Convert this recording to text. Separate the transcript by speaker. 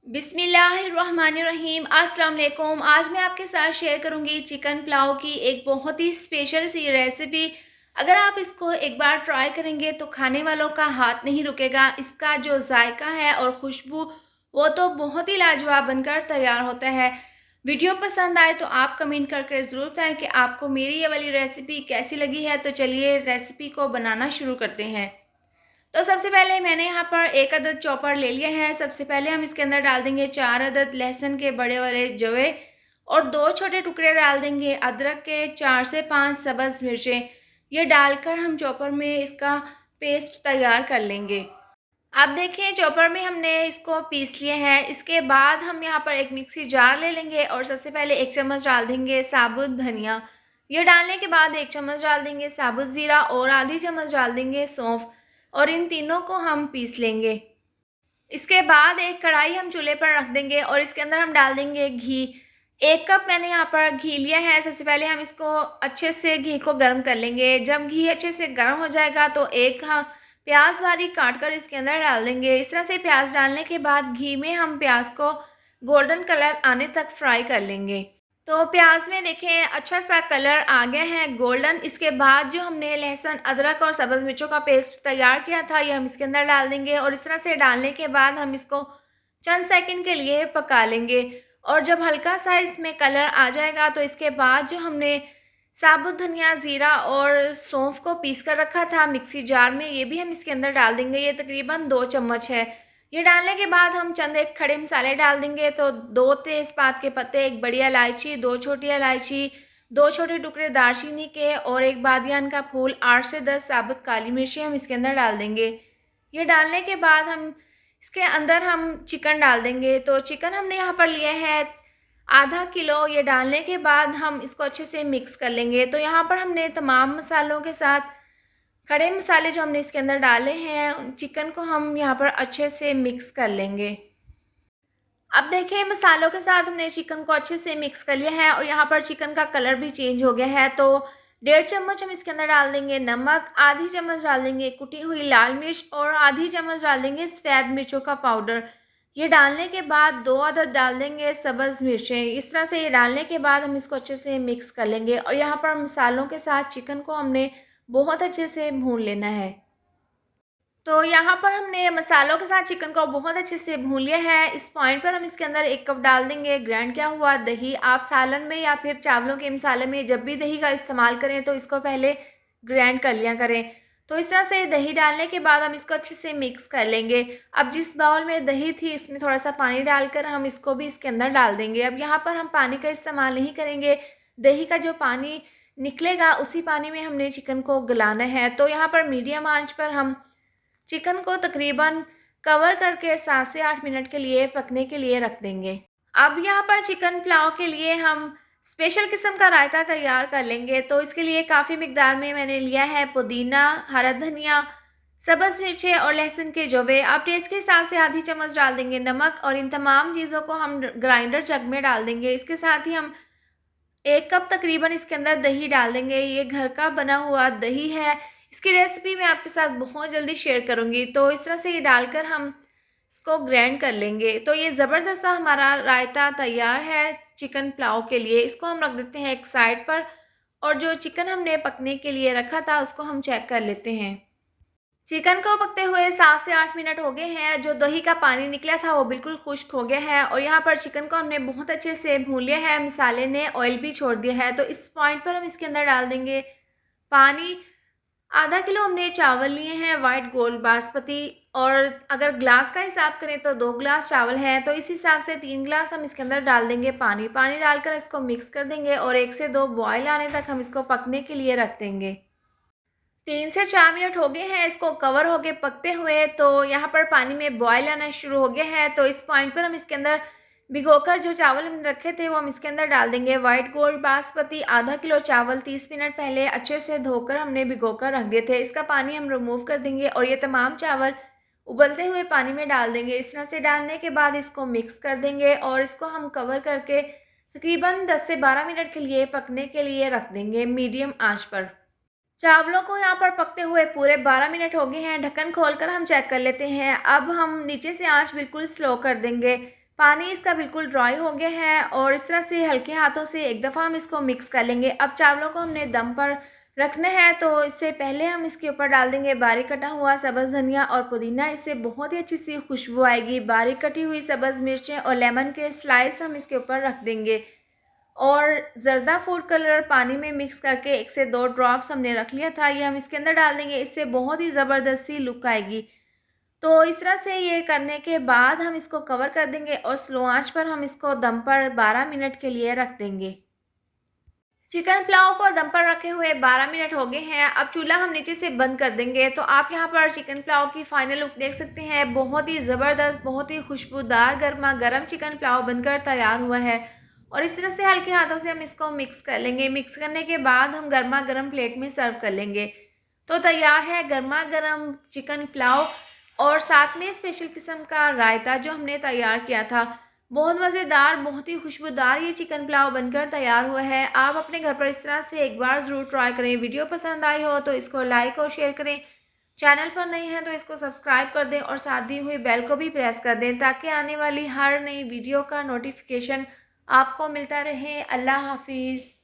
Speaker 1: बिस्मिल्लाहिर्रहमानिर्रहीम। अस्सलाम वालेकुम। आज मैं आपके साथ शेयर करूंगी चिकन पुलाव की एक बहुत ही स्पेशल सी रेसिपी। अगर आप इसको एक बार ट्राई करेंगे तो खाने वालों का हाथ नहीं रुकेगा। इसका जो जायका है और खुशबू वो तो बहुत ही लाजवाब बनकर तैयार होता है। वीडियो पसंद आए तो आप कमेंट करके ज़रूर बताएं कि आपको मेरी ये वाली रेसिपी कैसी लगी है। तो चलिए रेसिपी को बनाना शुरू करते हैं। तो सबसे पहले मैंने यहाँ पर एक अदद चॉपर ले लिया है। सबसे पहले हम इसके अंदर डाल देंगे 4 अदद लहसुन के बड़े वाले जवे और 2 छोटे टुकड़े डाल देंगे अदरक के, 4 से 5 सब्ज़ मिर्चें। ये डालकर हम चॉपर में इसका पेस्ट तैयार कर लेंगे। अब देखिए चॉपर में हमने इसको पीस लिया है। इसके बाद हम यहाँ पर एक मिक्सी जार ले लेंगे और सबसे पहले 1 चम्मच डाल देंगे साबुत धनिया। ये डालने के बाद 1 चम्मच डाल देंगे साबुत ज़ीरा और आधी चम्मच डाल देंगे सौंफ और इन तीनों को हम पीस लेंगे। इसके बाद एक कढ़ाई हम चूल्हे पर रख देंगे और इसके अंदर हम डाल देंगे घी। 1 कप मैंने यहाँ पर घी लिया है। सबसे पहले हम इसको अच्छे से घी को गर्म कर लेंगे। जब घी अच्छे से गर्म हो जाएगा तो एक हम प्याज बारीक काट कर इसके अंदर डाल देंगे। इस तरह से प्याज डालने के बाद घी में हम प्याज को गोल्डन कलर आने तक फ्राई कर लेंगे। तो प्याज में देखें अच्छा सा कलर आ गया है गोल्डन। इसके बाद जो हमने लहसुन, अदरक और सब्ज़ मिर्चों का पेस्ट तैयार किया था ये हम इसके अंदर डाल देंगे और इस तरह से डालने के बाद हम इसको चंद सेकंड के लिए पका लेंगे। और जब हल्का सा इसमें कलर आ जाएगा तो इसके बाद जो हमने साबुत धनिया, ज़ीरा और सौंफ को पीस कर रखा था मिक्सी जार में, ये भी हम इसके अंदर डाल देंगे। ये तकरीबन 2 चम्मच है। ये डालने के बाद हम चंद एक खड़े मसाले डाल देंगे। तो 2 तेज़पात के पत्ते, 1 बड़ी इलायची, 2 छोटी इलायची, 2 छोटे टुकड़े दालचीनी के और 1 बादियान का फूल, 8 से 10 साबुत काली मिर्चें हम इसके अंदर डाल देंगे। ये डालने के बाद हम इसके अंदर हम चिकन डाल देंगे। तो चिकन हमने यहाँ पर लिया है आधा किलो। ये डालने के बाद हम इसको अच्छे से मिक्स कर लेंगे। तो यहाँ पर हमने तमाम मसालों के साथ खड़े मसाले जो हमने इसके अंदर डाले हैं, चिकन को हम यहाँ पर अच्छे से मिक्स कर लेंगे। अब देखिए मसालों के साथ हमने चिकन को अच्छे से मिक्स कर लिया है और यहाँ पर चिकन का कलर भी चेंज हो गया है। तो 1.5 चम्मच हम इसके अंदर डाल देंगे नमक, आधी चम्मच डाल देंगे कुटी हुई लाल मिर्च और आधी चम्मच डाल देंगे सफ़ेद मिर्चों का पाउडर। ये डालने के बाद 2 अदद डाल देंगे सब्ज़ मिर्चें। इस तरह से ये डालने के बाद हम इसको अच्छे से मिक्स कर लेंगे और यहाँ पर मसालों के साथ चिकन को हमने बहुत अच्छे से भून लेना है। तो यहाँ पर हमने मसालों के साथ चिकन को बहुत अच्छे से भून लिया है। इस पॉइंट पर हम इसके अंदर 1 कप डाल देंगे ग्राइंड किया हुआ दही। आप सालन में या फिर चावलों के मसाले में जब भी दही का इस्तेमाल करें तो इसको पहले ग्राइंड कर लिया करें। तो इस तरह से दही डालने के बाद हम इसको अच्छे से मिक्स कर लेंगे। अब जिस बाउल में दही थी इसमें थोड़ा सा पानी डालकर हम इसको भी इसके अंदर डाल देंगे। अब यहाँ पर हम पानी का इस्तेमाल नहीं करेंगे। दही का जो पानी निकलेगा उसी पानी में हमने चिकन को गलाना है। तो यहाँ पर मीडियम आंच पर हम चिकन को तकरीबन कवर करके 7 से 8 मिनट के लिए पकने के लिए रख देंगे। अब यहाँ पर चिकन पुलाव के लिए हम स्पेशल किस्म का रायता तैयार कर लेंगे। तो इसके लिए काफ़ी मिकदार में मैंने लिया है पुदीना, हरा धनिया, सब्ज़ मिर्चें और लहसुन के जवे। आप टेस्ट के हिसाब से आधी चम्मच डाल देंगे नमक और इन तमाम चीज़ों को हम ग्राइंडर जग में डाल देंगे। इसके साथ ही हम 1 कप तकरीबन इसके अंदर दही डाल देंगे। ये घर का बना हुआ दही है। इसकी रेसिपी मैं आपके साथ बहुत जल्दी शेयर करूँगी। तो इस तरह से ये डालकर हम इसको ग्राइंड कर लेंगे। तो ये ज़बरदस्त सा हमारा रायता तैयार है चिकन पुलाव के लिए। इसको हम रख देते हैं एक साइड पर और जो चिकन हमने पकने के लिए रखा था उसको हम चेक कर लेते हैं। चिकन को पकते हुए 7 से 8 मिनट हो गए हैं। जो दही का पानी निकला था वो बिल्कुल खुश्क हो गया है और यहाँ पर चिकन को हमने बहुत अच्छे से भून लिया है। मसाले ने ऑयल भी छोड़ दिया है। तो इस पॉइंट पर हम इसके अंदर डाल देंगे पानी। आधा किलो हमने चावल लिए हैं वाइट गोल्ड बासमती और अगर ग्लास का हिसाब करें तो 2 ग्लास चावल हैं। तो इस हिसाब से 3 ग्लास हम इसके अंदर डाल देंगे पानी। पानी डालकर इसको मिक्स कर देंगे और 1 से 2 बॉयल आने तक हम इसको पकने के लिए रख देंगे। 3 से 4 मिनट हो गए हैं इसको कवर होके पकते हुए। तो यहाँ पर पानी में बॉयल आना शुरू हो गया है। तो इस पॉइंट पर हम इसके अंदर भिगोकर जो चावल हमने रखे थे वो हम इसके अंदर डाल देंगे। वाइट गोल्ड बासमती आधा किलो चावल 30 मिनट पहले अच्छे से धोकर हमने भिगोकर रख दिए थे। इसका पानी हम रिमूव कर देंगे और ये तमाम चावल उबलते हुए पानी में डाल देंगे। इस तरह से डालने के बाद इसको मिक्स कर देंगे और इसको हम कवर करके तकरीबन 10 से 12 मिनट के लिए पकने के लिए रख देंगे मीडियम आंच पर। चावलों को यहाँ पर पकते हुए पूरे 12 मिनट हो गए हैं। ढक्कन खोलकर हम चेक कर लेते हैं। अब हम नीचे से आंच बिल्कुल स्लो कर देंगे पानी इसका बिल्कुल ड्राई हो गया है और इस तरह से हल्के हाथों से एक दफ़ा हम इसको मिक्स कर लेंगे। अब चावलों को हमने दम पर रखना है, तो इससे पहले हम इसके ऊपर डाल देंगे बारीक कटा हुआ सब्ज़ धनिया और पुदीना। इससे बहुत ही अच्छी सी खुशबू आएगी। बारीक कटी हुई सब्ज़ मिर्चें और लेमन के स्लाइस हम इसके ऊपर रख देंगे और ज़र्दा फूड कलर पानी में मिक्स करके 1 से 2 ड्रॉप्स हमने रख लिया था, ये हम इसके अंदर डाल देंगे। इससे बहुत ही ज़बरदस्त सी लुक आएगी। तो इस तरह से ये करने के बाद हम इसको कवर कर देंगे और स्लो आंच पर हम इसको दम पर 12 मिनट के लिए रख देंगे। चिकन पुलाव को दम पर रखे हुए 12 मिनट हो गए हैं। अब चूल्हा हम नीचे से बंद कर देंगे। तो आप यहाँ पर चिकन पुलाव की फाइनल लुक देख सकते हैं। बहुत ही ज़बरदस्त, बहुत ही खुशबूदार गर्मा गर्म चिकन पुलाव बनकर तैयार हुआ है और इस तरह से हल्के हाथों से हम इसको मिक्स कर लेंगे। मिक्स करने के बाद हम गर्मा गर्म प्लेट में सर्व कर लेंगे। तो तैयार है गर्मा गर्म चिकन पुलाव और साथ में स्पेशल किस्म का रायता जो हमने तैयार किया था। बहुत मज़ेदार, बहुत ही खुशबूदार ये चिकन पुलाव बनकर तैयार हुआ है। आप अपने घर पर इस तरह से एक बार ज़रूर ट्राई करें। वीडियो पसंद आई हो तो इसको लाइक और शेयर करें। चैनल पर नए हैं तो इसको सब्सक्राइब कर दें और साथ दी हुई बेल को भी प्रेस कर दें ताकि आने वाली हर नई वीडियो का नोटिफिकेशन आपको मिलता रहे। अल्लाह हाफ़िज़।